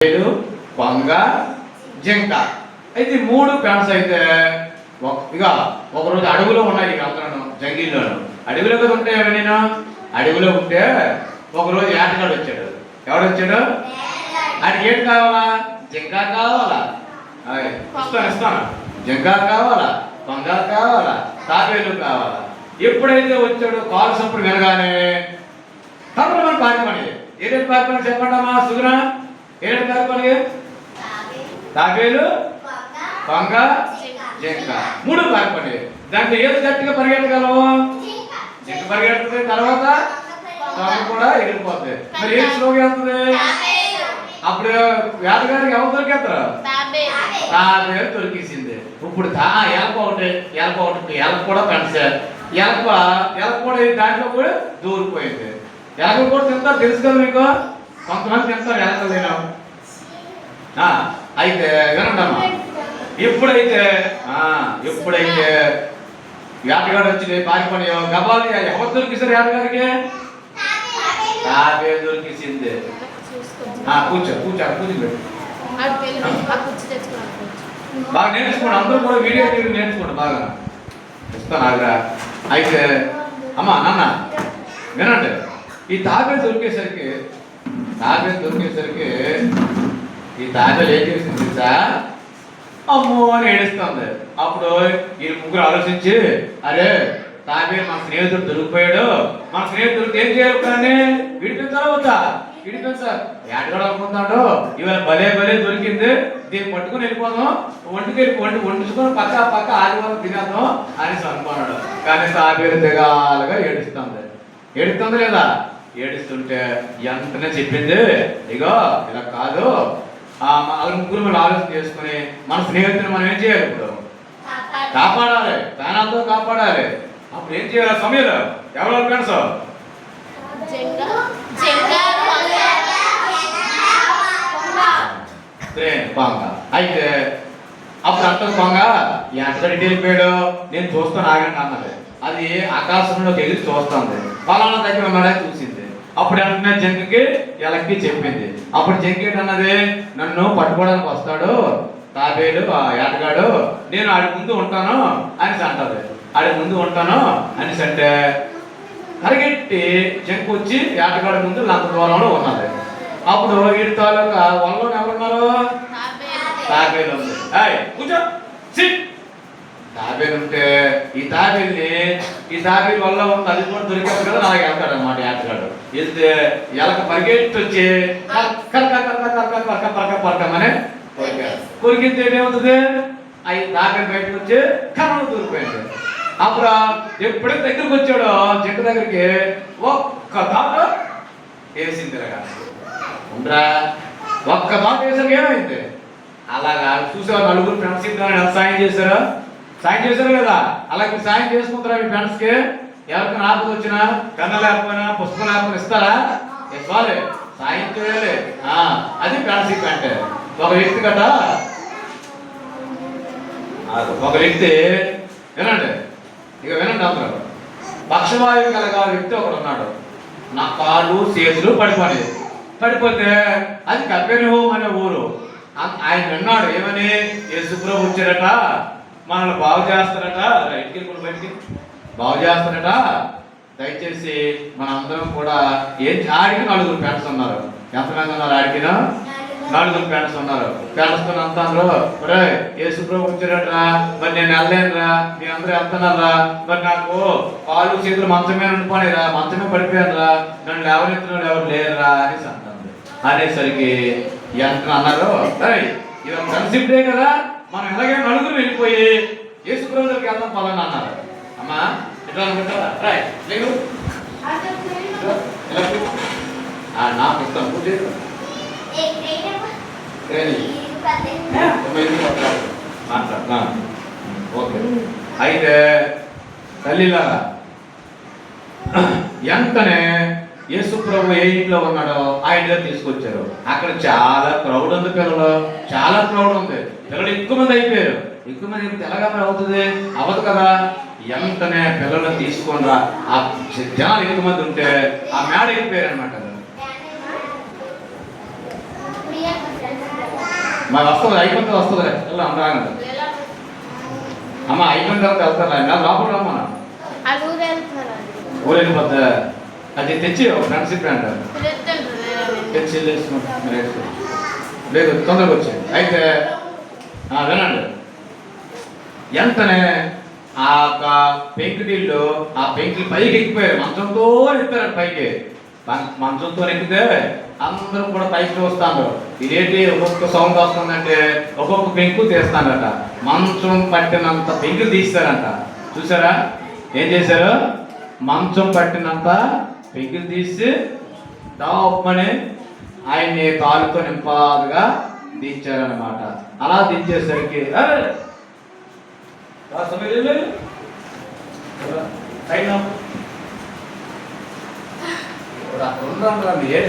కొంగ, జింక. అయితే మూడు ప్లాంట్స్ అయితే ఇక ఒకరోజు అడవిలో ఉన్నాయి. ఇక అందరూ జంగిల్లోను అడవిలో కదా ఉంటాయి. నేను అడవిలో ఉంటే ఒకరోజు ఏటగాడు వచ్చాడు. ఎవడు వచ్చాడు? ఆడికి ఏంటి కావాలా? జింక కావాలా? ఇస్తాను. జింక కావాలా, కొంగ కావాలా, తాబేలు కావాలా. ఎప్పుడైతే వచ్చాడో కాలు సప్పుడు వినగానే తప్పని మనం పారిపోయి ఏడేటి పారిపోయి చెప్పండి అమ్మా సుగుణ. ఏడేటి పారిపోయి? తాబేలు, కొంగ, జింక మూడు పారిపోయి. దాంట్లో ఏది గట్టిగా పరిగెట్టగలవు? జింక పరిగెడుతుంది, తర్వాత కొంగ కూడా ఎగిరిపోతుంది. మరి ఏది స్లోగా వెళ్తుంది? అప్పుడు వేటగాడికి ఎవరు దొరికేస్తారు? తాబేలు దొరికేసింది. ఇప్పుడు ఎలక ఒకటి ఎలక కూడా పెంచే ఎలక కూడా దాంట్లో కూడా దూరిపోయింది. ఎలకలు కూడా తింటారు, తెలుసు కదా మీకు. కొంతమంది తింటారు ఎలకలు తినాం. అయితే వినండమ్మా, ఎప్పుడైతే వేటగాడు వచ్చి పారిపోయి గబాలి ఎవరు దొరికిస్తారు? వేటగాడికి తాబేలు దొరికిసింది. కూర్చో బాగా నేర్చుకోండి. అందరూ కూడా వీడియో తీయడం నేర్చుకోండి బాగా. ఇస్తాను ఆగ్రా. అయితే అమ్మా నాన్న వినండి, ఈ తాబేలు దొరికేసరికి ఈ తాబేలు ఏం చేసింది తెలుసా? అమ్మో అని ఏడుస్తుంది. అప్పుడు ఈ ముగ్గురు ఆలోచించి, అరే తాబేలు మన స్నేహితుడు దొరికిపోయాడు, మన స్నేహితుడికి ఏం చేయాలి? కానీ విడిపించాలవుతా విడిపించాలి. ఏటగాడు అనుకుంటాడు ఇవాళ భలే దొరికింది, దీన్ని పట్టుకుని వెళ్ళిపోదాం, వండుకొని పక్క ఆదివారం తినేద్దాం అనేసి అనుకున్నాడు. కానీ తాబేలు దిగాలుగా ఏడుస్తుంది లేదా? ఏడుస్తుంటే ఎంతనే చెప్పింది, ఇగో ఇలా కాదు. వాళ్ళ ముగ్గురు మనం ఆలోచన చేసుకుని మన స్నేహితుని మనం ఏం చేయాలి? ఇప్పుడు కాపాడాలి, ప్రాణాలతో కాపాడాలి. అప్పుడు ఏం చేయాలి? సమయంలో ఎవరు ఫ్రెండ్స్? కొంగ. అయితే అప్పుడు అంటది కొంగ, ఎంతటి వెళ్ళిపోయాడు, నేను చూస్తాను ఆగండి అన్నది. అది ఆకాశంలోకి వెళ్ళి చూస్తుంది. పలానా దగ్గర ఉన్నాడని చూసింది. అప్పుడు వెంటనే జింకకి ఎలక్కి చెప్పింది. అప్పుడు జింక ఏంటన్నది, నన్ను పట్టుకోవడానికి వస్తాడు తాబేలు ఏటగాడు, నేను ఆడి ముందు ఉంటాను అనేసి అంటది. ఆడి ముందు ఉంటాను అనేసి అంటే పరిగెట్టి జింక వచ్చి ఏటగాడి ముందు లంక దూరంలో ఉన్నది. అప్పుడు వీడి తాలూకా వలలో ఎవరున్నారు? తాబేలు ఉంది. కూర్చో తాబేలు ఉంటే ఈ తాబేలు వల్ల ఉంది. అది కూడా దొరికాడు కదా, అలాగే వెళ్తాడు అన్నమాట ఏటగాడు. వెళ్తే ఎలక పరిగెట్టి వచ్చి పరకమని కొరికితే ఏమవుతుంది? అవి తాబేలు బయటకు వచ్చి కర్రలు దూరిపోయింది. అప్పుడు ఎప్పుడైతే దగ్గరికి వచ్చాడో జింక దగ్గరికి ఒక్క దాట వేసింది. ఉండరా ఒక్క దాట వేసరికి ఏమైంది? అలాగా చూసేవారు నలుగురు ఫ్రెండ్స్ ఎంత సాయం చేశారు కదా. అలాగే సాయం చేసుకుంటారా మీ ఫ్రెండ్స్కి? ఎవరికైనా ఆపద వచ్చినా, కన్న లేకపోయినా, పుష్పం లేకపోయినా ఇస్తారా? ఇవ్వాలి, సాయం చేయాలి. అది ఫ్రెండ్షిప్ అంటే. ఒక వ్యక్తి వినండి, ఇక వినండి అందరూ. పక్షవాయువు కలగా వ్యక్తి ఒకడు ఉన్నాడు. నా కాళ్ళు చేతులు పడిపోతే అది కపెర్నహూము అనే ఊరు. ఆయన విన్నాడు ఏమని? యేసుప్రభు వచ్చారట, మనల్ని బాగు చేస్తారట, బయటికి బాగు చేస్తారట, దయచేసి మనందరం కూడా ఆడికి 4 ఫ్రెండ్స్ ఉన్నారు. ఎంతమంది ఉన్నారు? ఆడికి 4 ఫ్రెండ్స్ ఉన్నారు. ఫ్రెండ్స్తో అంతా అందరూ, ఒరే యేసుప్రభు వచ్చారట్రా, మరి నేను వెళ్ళలేనురా, మీ అందరూ వెళ్తున్నారా, మరి నాకు కాళ్ళు చేతులు మంచమే ఉండిపోయిరా, మంచమే పడిపోయానురా, నన్ను లేవనెత్తిన ఎవరు లేరురా అనేసి అంటారు. అనేసరికి ఎంత అన్నారు, ఇవాళ ఫ్రెండ్షిప్ డే కదా, మనం ఎలాగే 4 వెళ్ళిపోయి యేసుప్రభు దగ్గరికి వెళ్దాం పలానా అన్నారు. అమ్మా ఎట్లా అనుకుంటారా? నా పుస్తకం ఓకే. అయితే తల్లిలారా, ఎంతనే యేసుప్రభు ఏ ఇంట్లో ఉన్నాడో ఆ ఇంట్లో తీసుకొచ్చారు. అక్కడ చాలా క్రౌడ్ ఉంది, చాలా క్రౌడ్ ఉంది. పిల్లలు ఎక్కువ మంది అయిపోయారు. ఎక్కువ మంది అయిపోతే ఎలాగా అవుతుంది? అవ్వదు కదా. ఎంతనే పిల్లలు తీసుకొని రా, ఆ జనాలు ఎక్కువ మంది ఉంటే ఆ మేడ అయిపోయారు అనమాట. మరి వస్తుంది, అయిపోతే వస్తుంది. వెళ్దాం అందరం. అమ్మ అయిపోయిన తర్వాత వెళ్తారు లోపల రమ్మా. ఊరు వెళ్ళిపోద్దా? అది తెచ్చి ఫ్రెండ్షిప్ అంటారు, తెచ్చి లేదు తొందరగా వచ్చాయి. అయితే వినండి, ఎంతనే ఆ యొక్క పెంకుటిళ్ళు ఆ పెంకులు పైకి ఎక్కిపోయారు. మంచంతో ఎక్కారు పైకి. మంచంతో ఎక్కితే అందరూ కూడా పైకి చూస్తాను. ఇదేంటి ఒక్కొక్క సౌండ్ వస్తుందంటే ఒక్కొక్క పెంకు తీస్తానట. మంచం పట్టినంత పెంకులు తీస్తారంట. చూసారా ఏం చేశారు? మంచం పట్టినంత పెంకులు తీసి డాపని ఆయన్ని కాలుతో నింపాదుగా దించారనమాట. అలా దించేసరికి ఏ